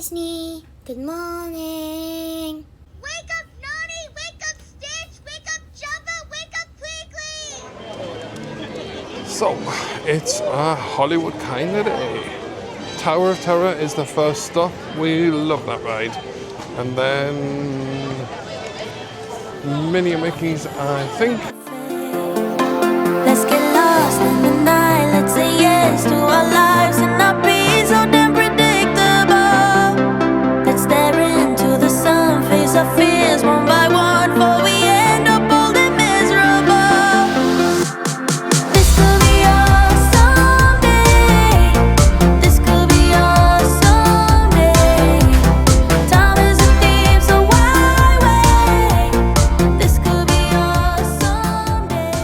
Disney. Good morning. Wake up, Nani! Wake up, Stitch! Wake up, Jumbo! Wake up quickly! So, it's a Hollywood kind of day. Tower of Terror is the first stop. We love that ride. And then Minnie and Mickey's, I think. Let's get lost in the night. Let's say yes to our lives and not be so damn predictable. Let's stare into the sun, face our fears one by one, before we end up old and miserable. This could be our someday. This could be our someday. Time is a thief, so why wait? This could be our someday.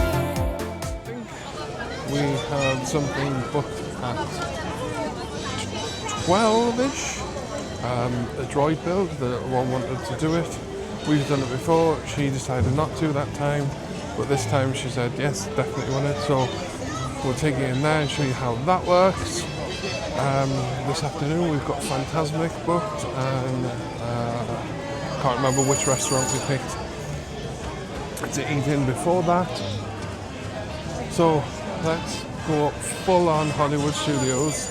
We had something booked at 12-ish. A droid build, the one wanted to do it. We've done it before. She decided not to that time, but this time she said yes, definitely want it. So we'll take you in there and show you how that works. This afternoon we've got Fantasmic booked, and can't remember which restaurant we picked to eat in before that. So let's go up full on Hollywood Studios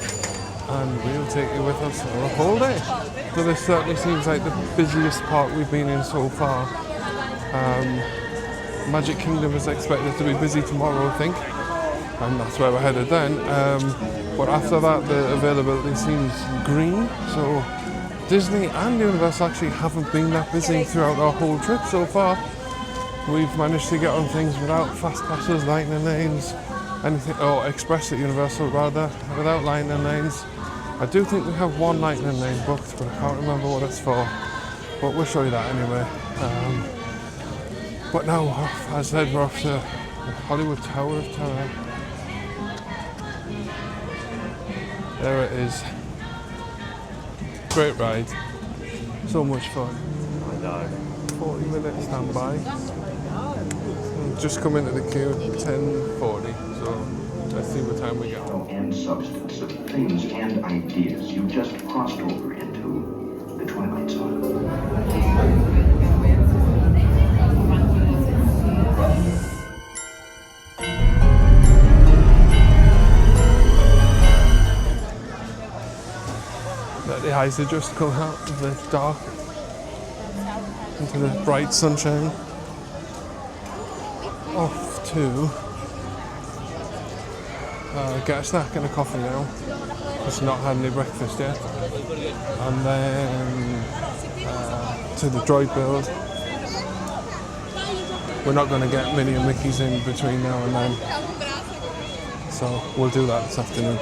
and we'll take you with us for a whole day. So this certainly seems like the busiest part we've been in so far. Magic Kingdom is expected to be busy tomorrow, I think, and that's where we're headed then. But after that, the availability seems green. So Disney and Universal actually haven't been that busy throughout our whole trip so far. We've managed to get on things without fast passes, lightning lanes, anything, or express at Universal rather, without lightning lanes. I do think we have one lightning lane booked, but I can't remember what it's for. But we'll show you that anyway. But now, as I said, we're off to the Hollywood Tower of Terror. There it is. Great ride. So much fun. 40-minute standby. Just come into the queue, 10:40. So let's see what time we get. And substance of things and ideas you just crossed over into the Twilight Zone. The eyes have just come out of the dark into the bright sunshine. Off to get a snack and a coffee now. Just not had any breakfast yet. And then to the Droid Build. We're not going to get Minnie and Mickey's in between now and then. So we'll do that this afternoon.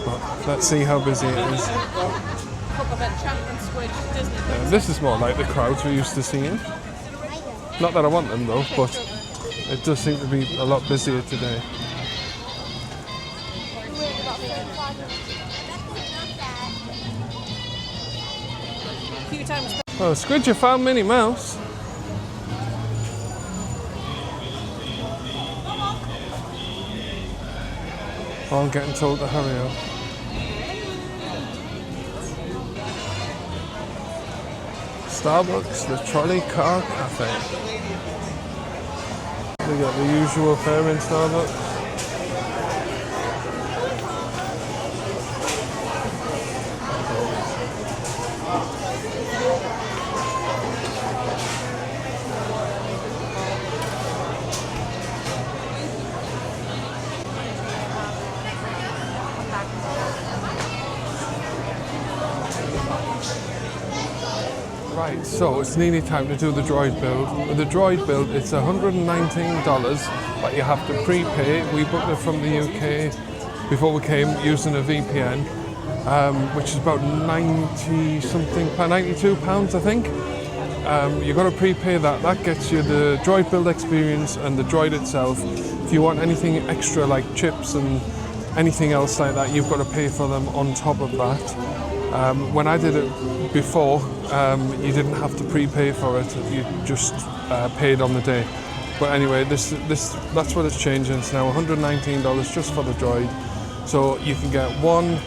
But let's see how busy it is. This is more like the crowds we're used to seeing. Not that I want them though, but it does seem to be a lot busier today. Oh, Squid, you found Minnie Mouse. Oh, I'm getting told to hurry up. Starbucks, the Trolley Car Cafe. We got the usual fare in Starbucks. Right, so it's nearly time to do the Droid Build. With the Droid Build, it's $119, but you have to prepay. We booked it from the UK before we came using a VPN, which is about 92 pounds, I think. You've got to prepay that. That gets you the Droid Build experience and the droid itself. If you want anything extra like chips and anything else like that, you've got to pay for them on top of that. When I did it before, you didn't have to prepay for it. You just paid on the day. But anyway, that's what it's changing. It's now $119 just for the droid. So you can get one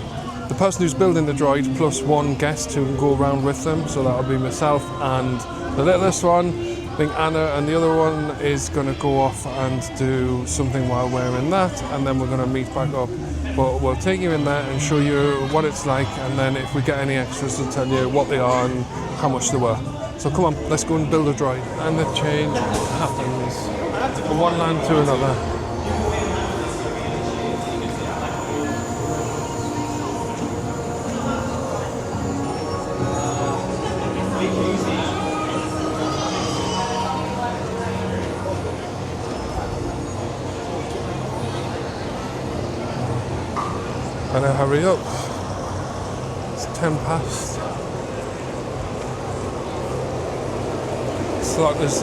the person who's building the droid plus one guest who can go around with them. So that'll be myself and the littlest one. I think Anna and the other one is going to go off and do something while we're in that, and then we're going to meet back up. But we'll take you in there and show you what it's like, and then if we get any extras, we'll tell you what they are and how much they were. So come on, let's go and build a droid. And the change happens from one land to another. And I hurry up. It's 10 past. Slot is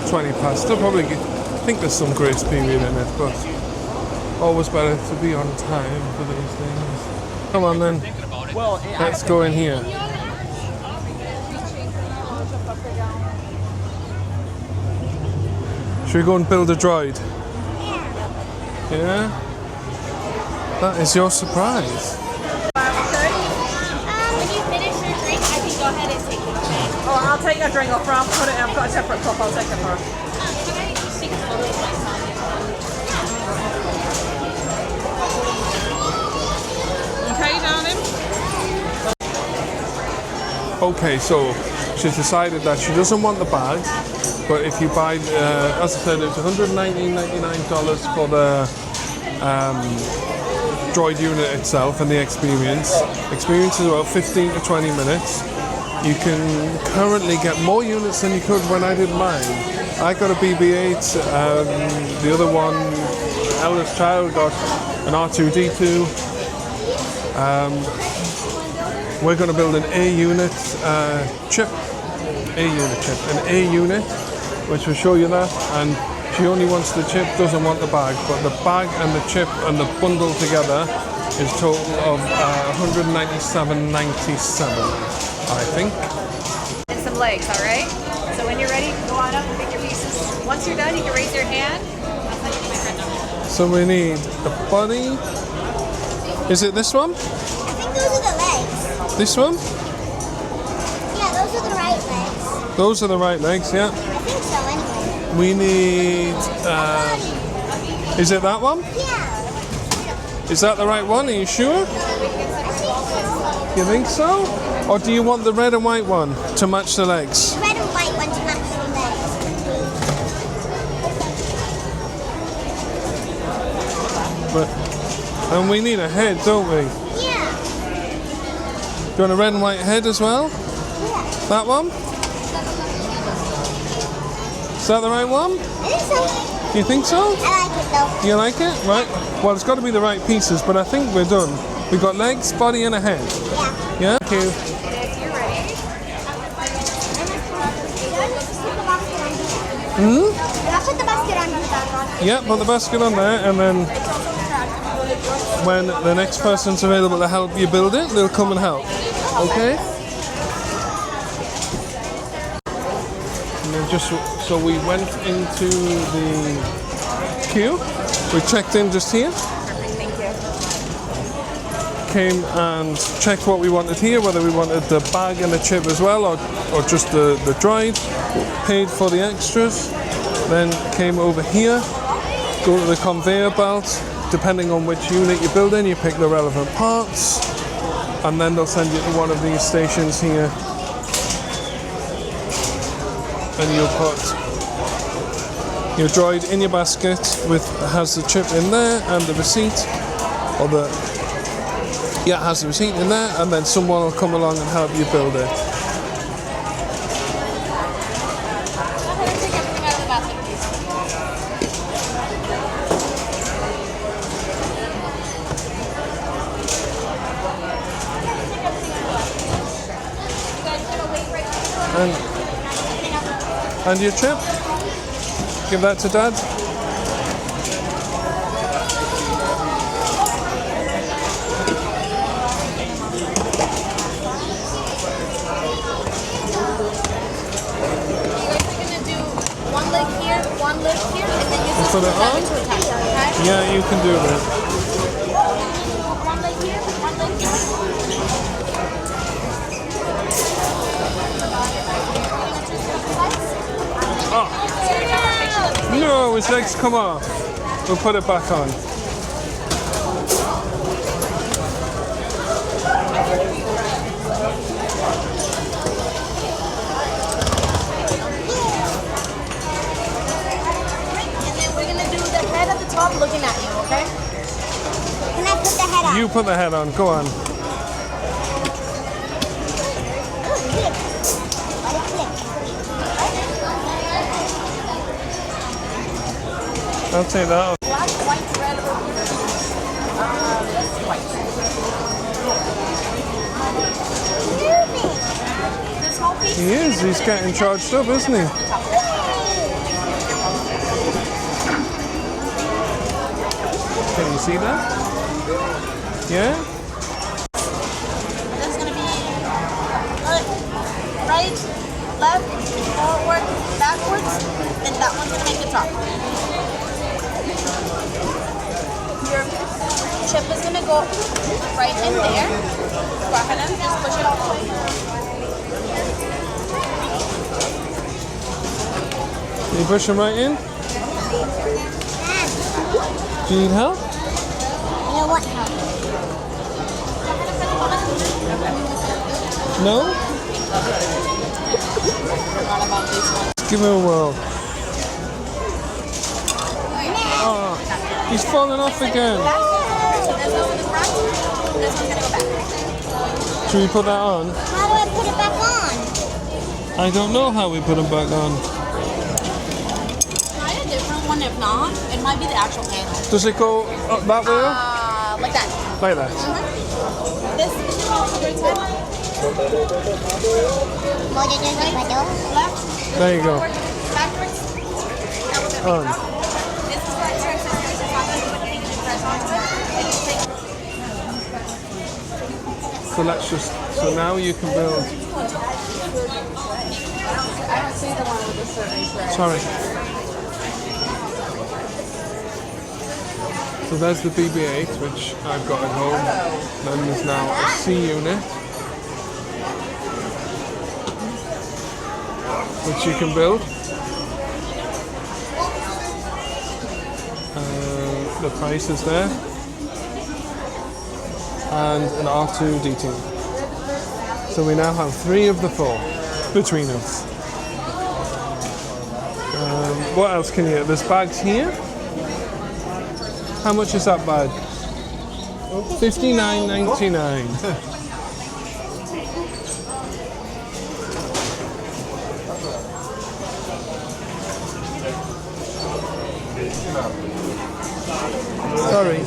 20 past. I'll probably think there's some grace period in it, but always better to be on time for these things. Come on then. Let's go in here. Should we go and build a droid? Yeah? That is your surprise. When you finish your drink, I can go ahead and take it, okay? Oh, I'll take a drink off. I'll put it in a separate cup. I'll take it for her. Okay, darling. Okay, so she's decided that she doesn't want the bag, but if you buy, as I said, it's $199 for the droid unit itself and the experience. Experience is about 15 to 20 minutes. You can currently get more units than you could when I did mine. I got a BB-8, the other one, eldest child, got an R2-D2. We're going to build an A unit chip, an A unit, which will show you that. And she only wants the chip, doesn't want the bag, but the bag and the chip and the bundle together is total of $197.97, I think. And some legs, all right? So when you're ready, go on up and pick your pieces. Once you're done, you can raise your hand. So we need the body. Is it this one? I think those are the legs. This one? Yeah, those are the right legs. Those are the right legs, yeah. I think so, anyway. We need, is it that one? Yeah. Is that the right one? Are you sure? I think so. You think so? Or do you want the red and white one to match the legs? Red and white one to match the legs. But, and we need a head, don't we? Yeah. Do you want a red and white head as well? Yeah. That one? Is that the right one? I think so. You think so? I like it though. You like it? Right. Well, it's got to be the right pieces, but I think we're done. We've got legs, body, and a head. Yeah. Yeah? Thank you. If you're ready. I'll put the basket on here. Yeah, put the basket on there, and then when the next person's available to help you build it, they'll come and help. Okay? And then just so we went into the queue. We checked in just here. Thank you. Came and checked what we wanted here, whether we wanted the bag and the chip as well, or just the droid. Paid for the extras. Then came over here, go to the conveyor belt. Depending on which unit you're building, you pick the relevant parts, and then they'll send you to one of these stations here, and you'll put your droid in your basket has the chip in there and the receipt, has the receipt in there, and then someone will come along and help you build it. And your chip? Give that to Dad. Put it on? Yeah, you can do that. One leg here, one leg here. his legs come off, we'll put it back on. And then we're gonna do the head at the top looking at you, okay? Can I put the head on? You put the head on, go on. Ooh, click. Let it click. I'll take that off. Black, white, red, or blue? White. This whole piece. He is, he's getting charged up, isn't he? Can you see that? Yeah? This is gonna be right, left, forward, backwards, and that one's gonna make the top. Your chip is gonna go right in there. Go ahead and just push it all the way. You push him right in? Do you need help? I don't want help. No? Give him a whirl. Oh, he's falling off again. So this goes in the front, this one's gonna go back. Should we put that on? How do I put it back on? I don't know how we put him back on. Try a different one, if not, it might be the actual panel. Does it go up that way? Like that. Like that? This is the right side. What did you do? Left, There you go. forward, backwards. That was it. On. This is right here, so this is not going to put anything press on it. And you take So let's just, so now you can build. I don't see the one with the certain square. Sorry. So there's the BB-8, which I've got at home. Then there's now a C unit, which you can build. The price is there. And an R2-D2. So we now have 3 of the 4 between us. What else can you? There's bags here. How much is that bag? $59.99. Sorry.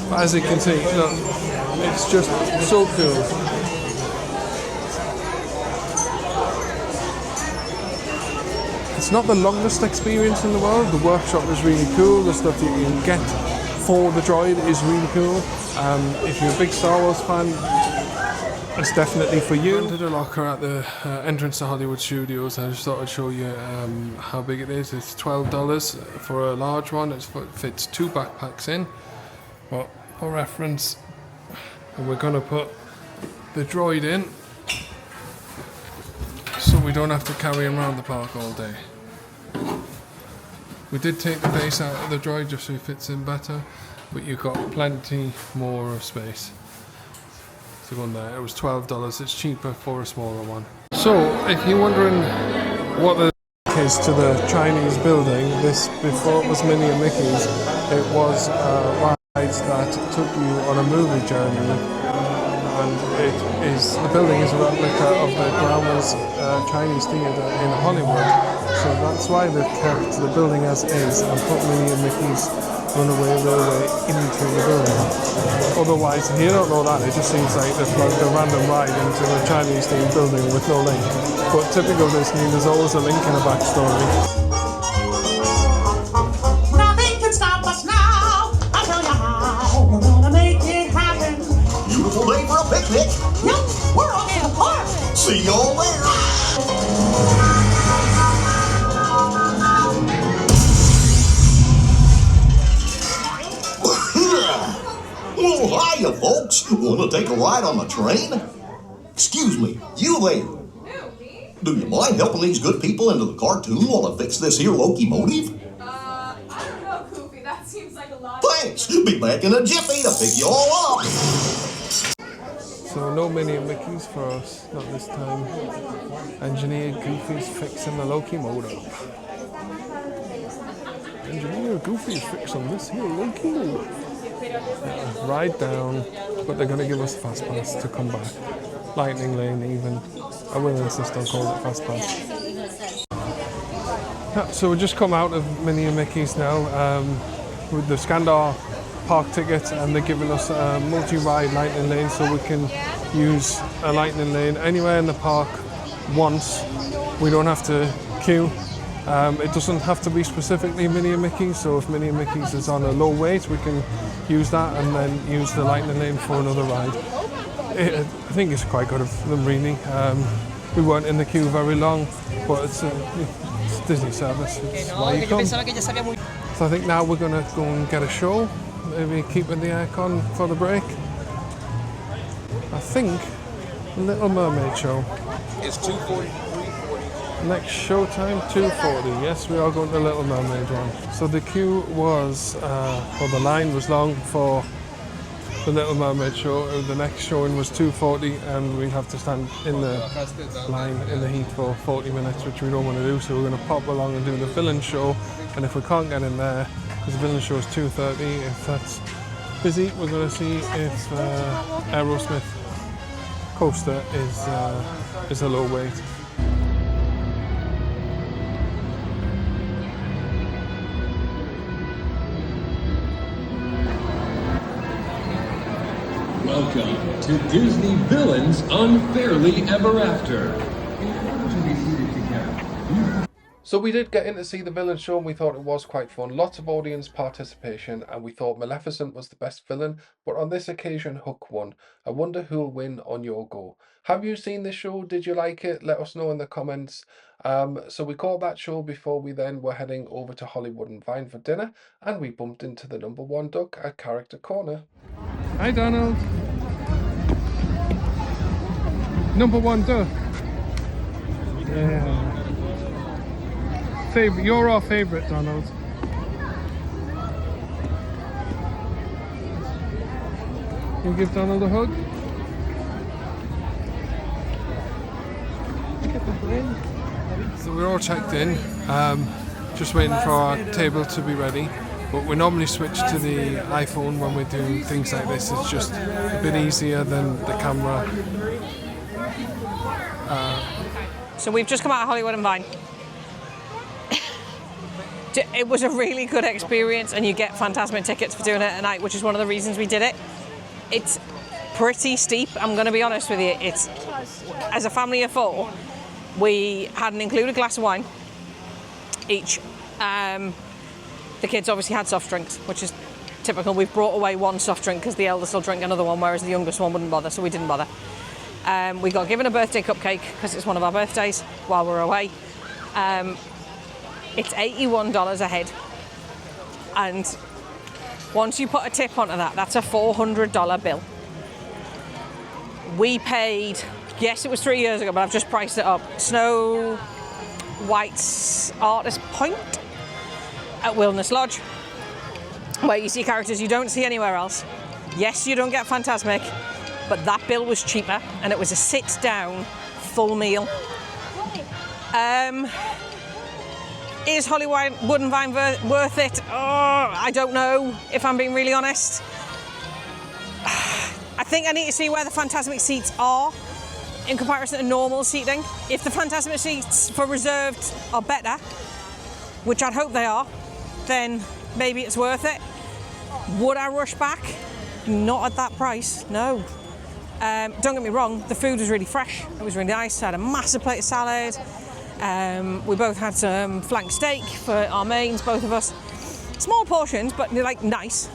But as you can see, look, it's just so cool. It's not the longest experience in the world. The workshop is really cool. The stuff you can get for the droid is really cool. If you're a big Star Wars fan, it's definitely for you. I rented a locker at the entrance to Hollywood Studios. I just thought I'd show you how big it is. It's $12 for a large one. It fits 2 backpacks in. But for reference, we're going to put the droid in, so we don't have to carry him around the park all day. We did take the base out of the droid just so he fits in better, but you've got plenty more of space to go in there. It was $12, it's cheaper for a smaller one. So, if you're wondering what the is to the Chinese building, this, before it was Minnie and Mickey's, it was rides that took you on a movie journey. And the building is a replica of the Grauman's Chinese theatre in Hollywood. So that's why they've kept the building as is and put Minnie and Mickey's Runaway Railway into the building. Otherwise, if you don't know that, it just seems like they've plugged a random ride into a Chinese themed building with no link. But typical Disney, there's always a link and a backstory. Nothing can stop us now. I'll tell you how. We're gonna make it happen. Beautiful day for a picnic. Yep, we're off to the park. See y'all there. Well, hiya, folks. Want to take a ride on the train? Excuse me, you there. Do you mind helping these good people into the cartoon while I fix this here locomotive? I don't know, Goofy. That seems like a lot. Thanks. Be back in a jiffy to pick you all up. So no Minnie and Mickeys for us, not this time. Engineer Goofy's fixing the locomotive. Engineer Goofy's fixing this here locomotive. Ride down, but they're going to give us fast pass to come back. Lightning lane even. I will insist on calling it fast pass. Yeah, so we just come out of Minnie and Mickey's now. They've scanned our park ticket and they're giving us a multi-ride lightning lane so we can use a lightning lane anywhere in the park once. We don't have to queue. It doesn't have to be specifically Minnie and Mickey's, so if Minnie and Mickey's is on a low wait, we can use that and then use the lightning lane for another ride. I think it's quite good of them really. We weren't in the queue very long, but it's Disney service. It's why you come. So I think now we're going to go and get a show, maybe keeping the aircon for the break. I think Little Mermaid show. It's 2:40. Next show time, 2:40. Yes, we are going to Little Mermaid one. So the queue was, the line was long for the Little Mermaid show. The next showing was 2:40 and we have to stand in the line in the heat for 40 minutes, which we don't want to do. So we're going to pop along and do the villain show. And if we can't get in there, because the villain show is 2:30, if that's busy, we're going to see if Aerosmith coaster is a low wait. Welcome to Disney Villains Unfairly Ever After. So we did get in to see the villain show and we thought it was quite fun. Lots of audience participation and we thought Maleficent was the best villain, but on this occasion Hook won. I wonder who'll win on your go. Have you seen this show? Did you like it? Let us know in the comments. So we called that show before we then were heading over to Hollywood and Vine for dinner and we bumped into the #1 duck at Character Corner. Hi Donald. #1 duck. Yeah. You're our favourite, Donald. Can you give Donald a hug? So we're all checked in, just waiting for our table to be ready. But we normally switch to the iPhone when we do things like this. It's just a bit easier than the camera. So we've just come out of Hollywood and Vine. It was a really good experience and you get Fantasmic tickets for doing it at night, which is one of the reasons we did it. It's pretty steep, I'm going to be honest with you. It's, as a family of 4, we had an included glass of wine each. The kids obviously had soft drinks, which is typical. We've brought away one soft drink because the eldest will drink another one, whereas the youngest one wouldn't bother, so we didn't bother. We got given a birthday cupcake because it's one of our birthdays while we're away. It's $81 a head. And once you put a tip onto that, that's a $400 bill. We paid, yes, it was 3 years ago, but I've just priced it up. Snow White's Artist Point at Wilderness Lodge, where you see characters you don't see anywhere else. Yes, you don't get Fantasmic, but that bill was cheaper and it was a sit-down full meal. Is Hollywood and Vine worth it? Oh, I don't know, if I'm being really honest. I think I need to see where the Fantasmic seats are in comparison to normal seating. If the Fantasmic seats for reserved are better, which I'd hope they are, then maybe it's worth it. Would I rush back? Not at that price, no. Don't get me wrong, the food was really fresh. It was really nice. I had a massive plate of salad. We both had some flank steak for our mains, both of us. Small portions, but like nice.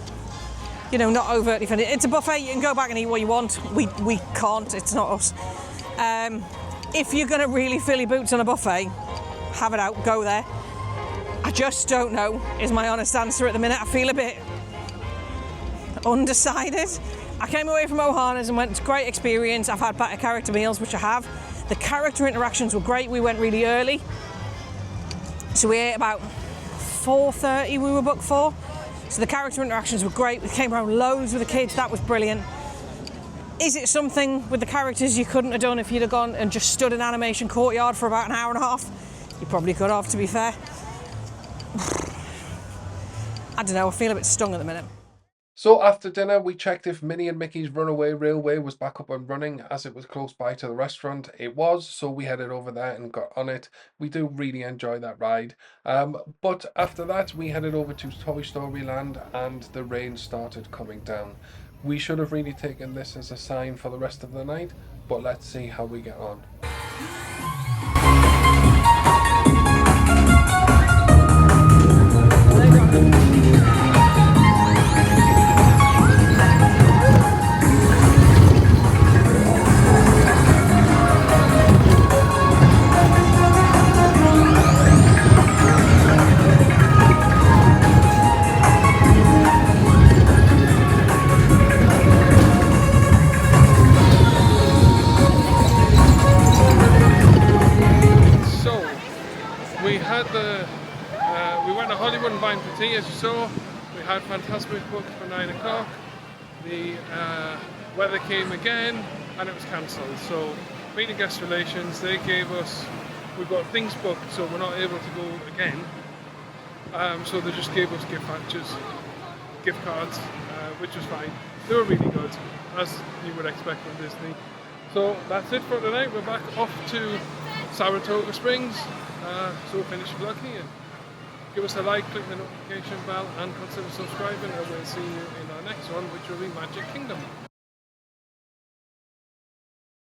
You know, not overtly funny. It's a buffet, you can go back and eat what you want. We can't, it's not us. If you're gonna really fill your boots on a buffet, have it out, go there. I just don't know, is my honest answer at the minute. I feel a bit undecided. I came away from Ohana's and went, it's a great experience. I've had better character meals, which I have. The character interactions were great. We went really early. So we ate about 4:30 we were booked for. So the character interactions were great. We came around loads with the kids. That was brilliant. Is it something with the characters you couldn't have done if you'd have gone and just stood in Animation Courtyard for about an hour and a half? You probably could have, to be fair. I don't know, I feel a bit stung at the minute. So after dinner, we checked if Minnie and Mickey's Runaway Railway was back up and running, as it was close by to the restaurant. It was, so we headed over there and got on it. We do really enjoy that ride. But after that, we headed over to Toy Story Land and the rain started coming down. We should have really taken this as a sign for the rest of the night, but let's see how we get on. We went to Hollywood and buying for tea, as you saw. We had Fantasmic booked for 9 o'clock. The weather came again and it was cancelled. So meeting guest relations, they gave us, we've got things booked so we're not able to go again. So they just gave us gift vouchers, gift cards, which was fine. They were really good, as you would expect from Disney. So that's it for tonight. We're back off to Saratoga Springs. So finish the vlog here. Give us a like, click the notification bell and consider subscribing, and we'll see you in our next one, which will be Magic Kingdom.